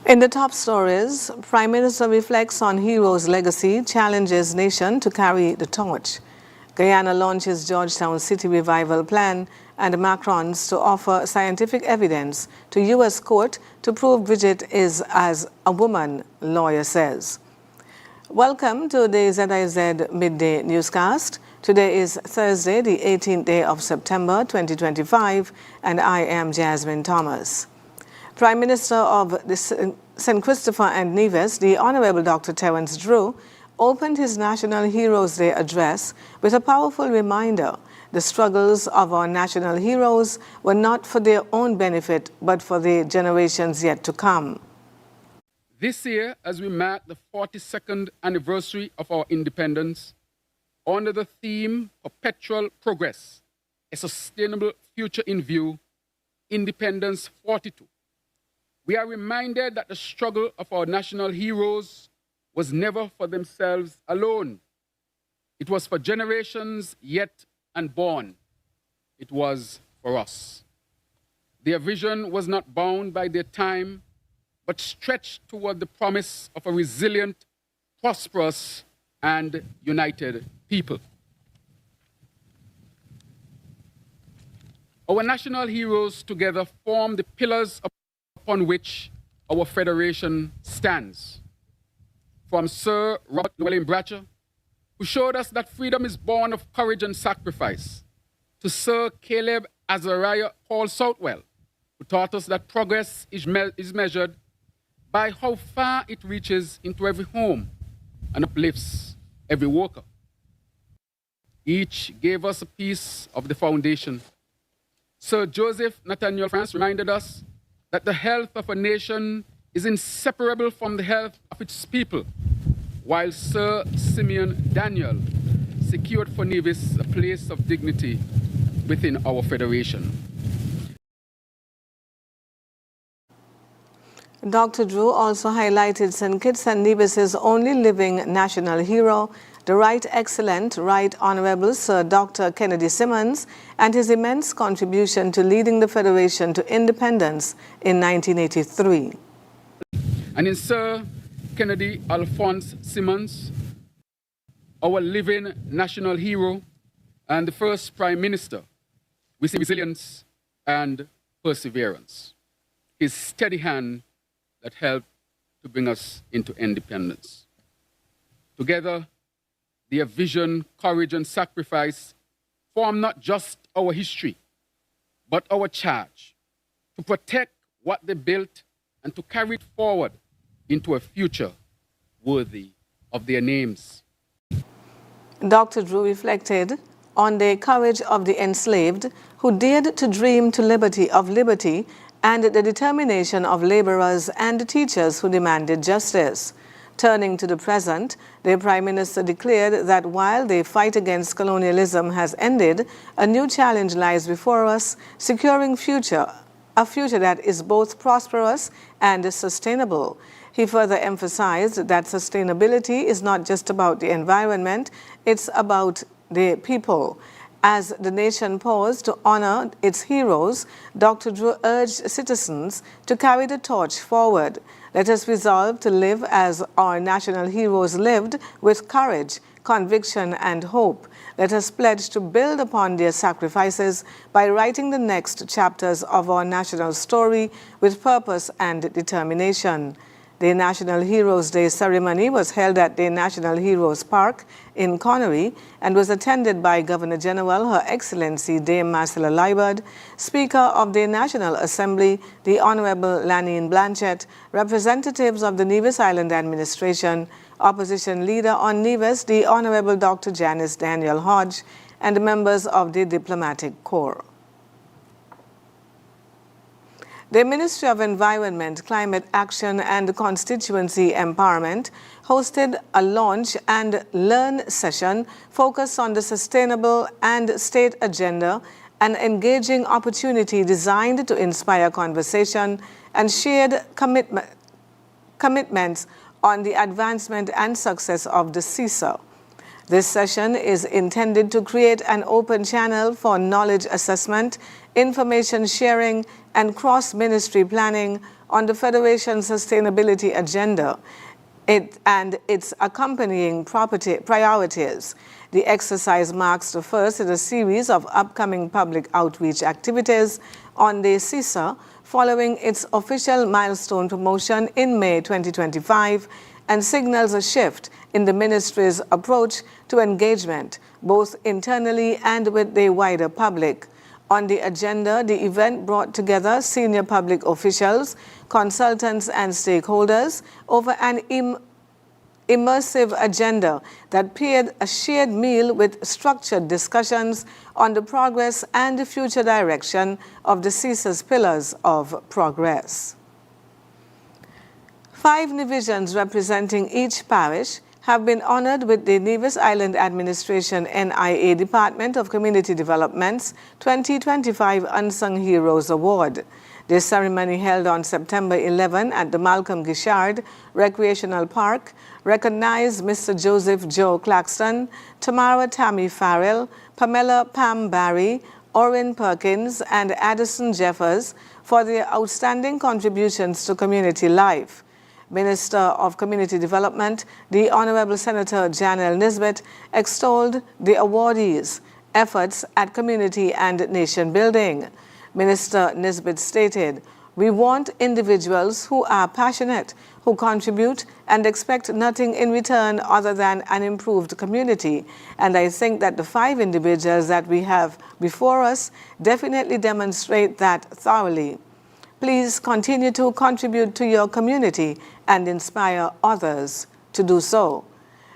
In the top stories, Prime Minister reflects on hero's legacy, challenges nation to carry the torch. Guyana launches Georgetown City Revival Plan, and Macron's to offer scientific evidence to U.S. court to prove Bridget is as a woman, lawyer says. Welcome to the ZIZ Midday Newscast. Today is Thursday, the 18th day of September 2025, and I am Jasmine Thomas. Prime Minister of the St. Christopher and Nevis, the Honorable Dr. Terence Drew, opened his National Heroes Day address with a powerful reminder the struggles of our national heroes were not for their own benefit, but for the generations yet to come. This year, as we mark the 42nd anniversary of our independence, under the theme Perpetual Progress, a Sustainable Future in View, Independence 42, we are reminded that the struggle of our national heroes was never for themselves alone. It was for generations yet unborn. It was for us. Their vision was not bound by their time, but stretched toward the promise of a resilient, prosperous, and united people. Our national heroes together form the pillars upon which our federation stands. From Sir Robert Llewellyn Bratcher, who showed us that freedom is born of courage and sacrifice, to Sir Caleb Azariah Paul Southwell, who taught us that progress is measured by how far it reaches into every home and uplifts every worker. Each gave us a piece of the foundation. Sir Joseph Nathaniel France reminded us that the health of a nation is inseparable from the health of its people, while Sir Simeon Daniel secured for Nevis a place of dignity within our federation. Dr. Drew also highlighted St. Kitts and Nevis's only living national hero, the Right Excellent Right Honorable Sir Dr. Kennedy Simmons, and his immense contribution to leading the Federation to independence in 1983. And in Sir Kennedy Alphonse Simmons, our living national hero and the first Prime Minister, we see resilience and perseverance. His steady hand that helped to bring us into independence. Together, their vision, courage, and sacrifice form not just our history, but our charge to protect what they built and to carry it forward into a future worthy of their names. Dr. Drew reflected on the courage of the enslaved who dared to dream to liberty and the determination of laborers and teachers who demanded justice. Turning to the present, the Prime Minister declared that while the fight against colonialism has ended, a new challenge lies before us, securing a future that is both prosperous and sustainable. He further emphasized that sustainability is not just about the environment, it's about the people. As the nation paused to honor its heroes, Dr. Drew urged citizens to carry the torch forward. Let us resolve to live as our national heroes lived, with courage, conviction, and hope. Let us pledge to build upon their sacrifices by writing the next chapters of our national story with purpose and determination. The National Heroes Day ceremony was held at the National Heroes Park in Connery and was attended by Governor General Her Excellency Dame Marcella Liebert, Speaker of the National Assembly, the Honorable Lanine Blanchett, representatives of the Nevis Island Administration, Opposition Leader on Nevis, the Honorable Dr. Janice Daniel Hodge, and members of the Diplomatic Corps. The Ministry of Environment, Climate Action and Constituency Empowerment hosted a launch and learn session focused on the sustainable and state agenda, an engaging opportunity designed to inspire conversation and shared commitments on the advancement and success of the ZIZ. This session is intended to create an open channel for knowledge assessment, information sharing, and cross-ministry planning on the Federation's sustainability agenda and its accompanying priorities. The exercise marks the first in a series of upcoming public outreach activities on the ZIZ, following its official milestone promotion in May 2025, and signals a shift in the ministry's approach to engagement, both internally and with the wider public. On the agenda, the event brought together senior public officials, consultants, and stakeholders over an immersive agenda that paired a shared meal with structured discussions on the progress and the future direction of the ZIZ's pillars of progress. 5 divisions representing each parish have been honored with the Nevis Island Administration NIA Department of Community Development's 2025 Unsung Heroes Award. This ceremony, held on September 11 at the Malcolm Gishard Recreational Park, recognized Mr. Joseph Joe Claxton, Tamara Tammy Farrell, Pamela Pam Barry, Orrin Perkins, and Addison Jeffers for their outstanding contributions to community life. Minister of Community Development, the Honorable Senator Janelle Nisbet, extolled the awardees' efforts at community and nation building. Minister Nisbet stated, "We want individuals who are passionate, who contribute and expect nothing in return other than an improved community. And I think that the 5 individuals that we have before us definitely demonstrate that thoroughly. Please continue to contribute to your community and inspire others to do so."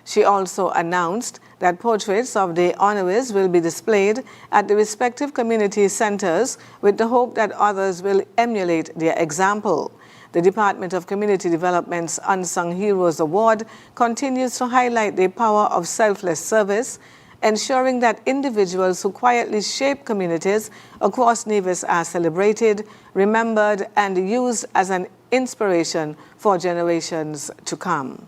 She also announced that portraits of the honorees will be displayed at the respective community centers with the hope that others will emulate their example. The Department of Community Development's Unsung Heroes Award continues to highlight the power of selfless service, ensuring that individuals who quietly shape communities across Nevis are celebrated, remembered, and used as an inspiration for generations to come.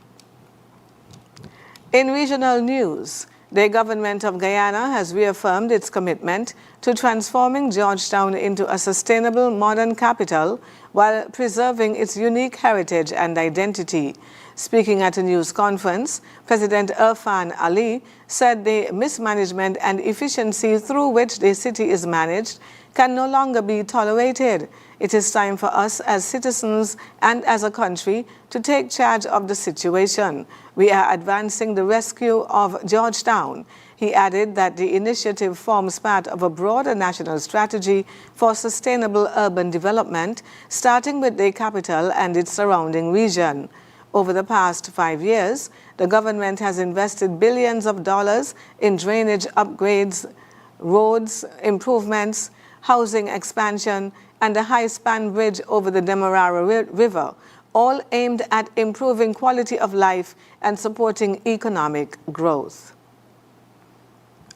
In regional news, the government of Guyana has reaffirmed its commitment to transforming Georgetown into a sustainable modern capital while preserving its unique heritage and identity. Speaking at a news conference, President Irfan Ali said the mismanagement and efficiency through which the city is managed can no longer be tolerated. It is time for us as citizens and as a country to take charge of the situation. We are advancing the rescue of Georgetown. He added that the initiative forms part of a broader national strategy for sustainable urban development, starting with the capital and its surrounding region. Over the past 5 years, the government has invested billions of dollars in drainage upgrades, roads improvements, housing expansion, and a high-span bridge over the Demerara River, all aimed at improving quality of life and supporting economic growth.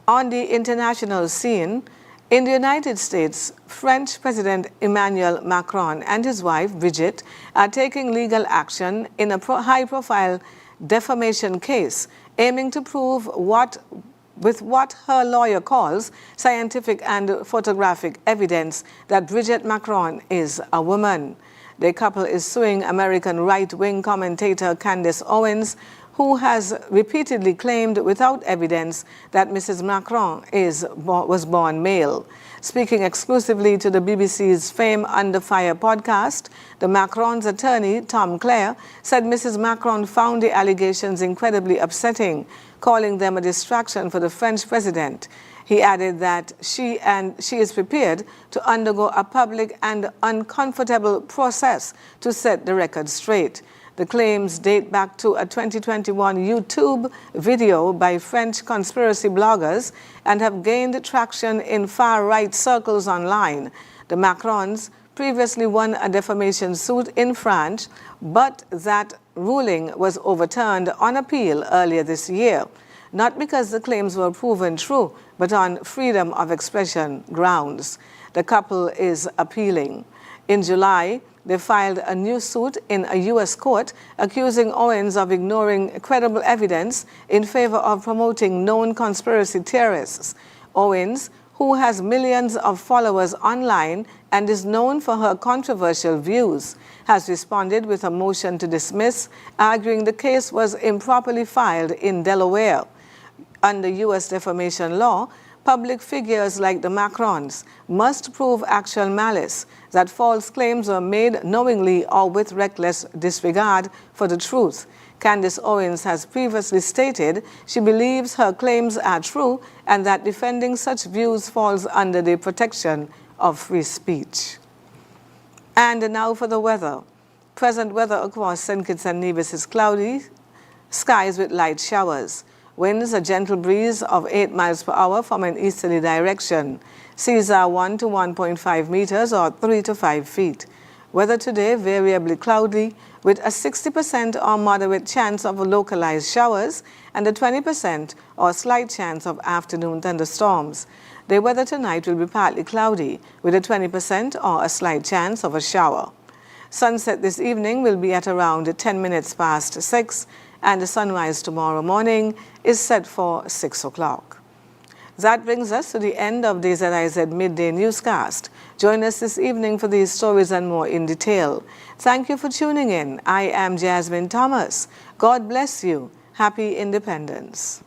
On the international scene, in the United States, French President Emmanuel Macron and his wife, Brigitte, are taking legal action in a high-profile defamation case, aiming to prove with what her lawyer calls scientific and photographic evidence that Brigitte Macron is a woman. The couple is suing American right-wing commentator Candace Owens, who has repeatedly claimed without evidence that Mrs. Macron was born male. Speaking exclusively to the BBC's Fame Under Fire podcast, the Macron's attorney, Tom Clare, said Mrs. Macron found the allegations incredibly upsetting, calling them a distraction for the French president. He added that she is prepared to undergo a public and uncomfortable process to set the record straight. The claims date back to a 2021 YouTube video by French conspiracy bloggers and have gained traction in far-right circles online. The Macrons previously won a defamation suit in France, but that ruling was overturned on appeal earlier this year, not because the claims were proven true, but on freedom of expression grounds. The couple is appealing. In July, they filed a new suit in a U.S. court accusing Owens of ignoring credible evidence in favor of promoting known conspiracy theorists. Owens, who has millions of followers online and is known for her controversial views, has responded with a motion to dismiss, arguing the case was improperly filed in Delaware. Under U.S. defamation law, public figures like the Macrons must prove actual malice, that false claims were made knowingly or with reckless disregard for the truth. Candace Owens has previously stated she believes her claims are true and that defending such views falls under the protection of free speech. And now for the weather. Present weather across St. Kitts and Nevis is cloudy, skies with light showers. Winds a gentle breeze of 8 miles per hour from an easterly direction. Seas are 1 to 1.5 meters or 3 to 5 feet. Weather today variably cloudy with a 60% or moderate chance of localized showers and a 20% or slight chance of afternoon thunderstorms. The weather tonight will be partly cloudy with a 20% or a slight chance of a shower. Sunset this evening will be at around 10 minutes past 6, and the sunrise tomorrow morning is set for 6 o'clock. That brings us to the end of the ZIZ Midday Newscast. Join us this evening for these stories and more in detail. Thank you for tuning in. I am Jasmine Thomas. God bless you. Happy Independence.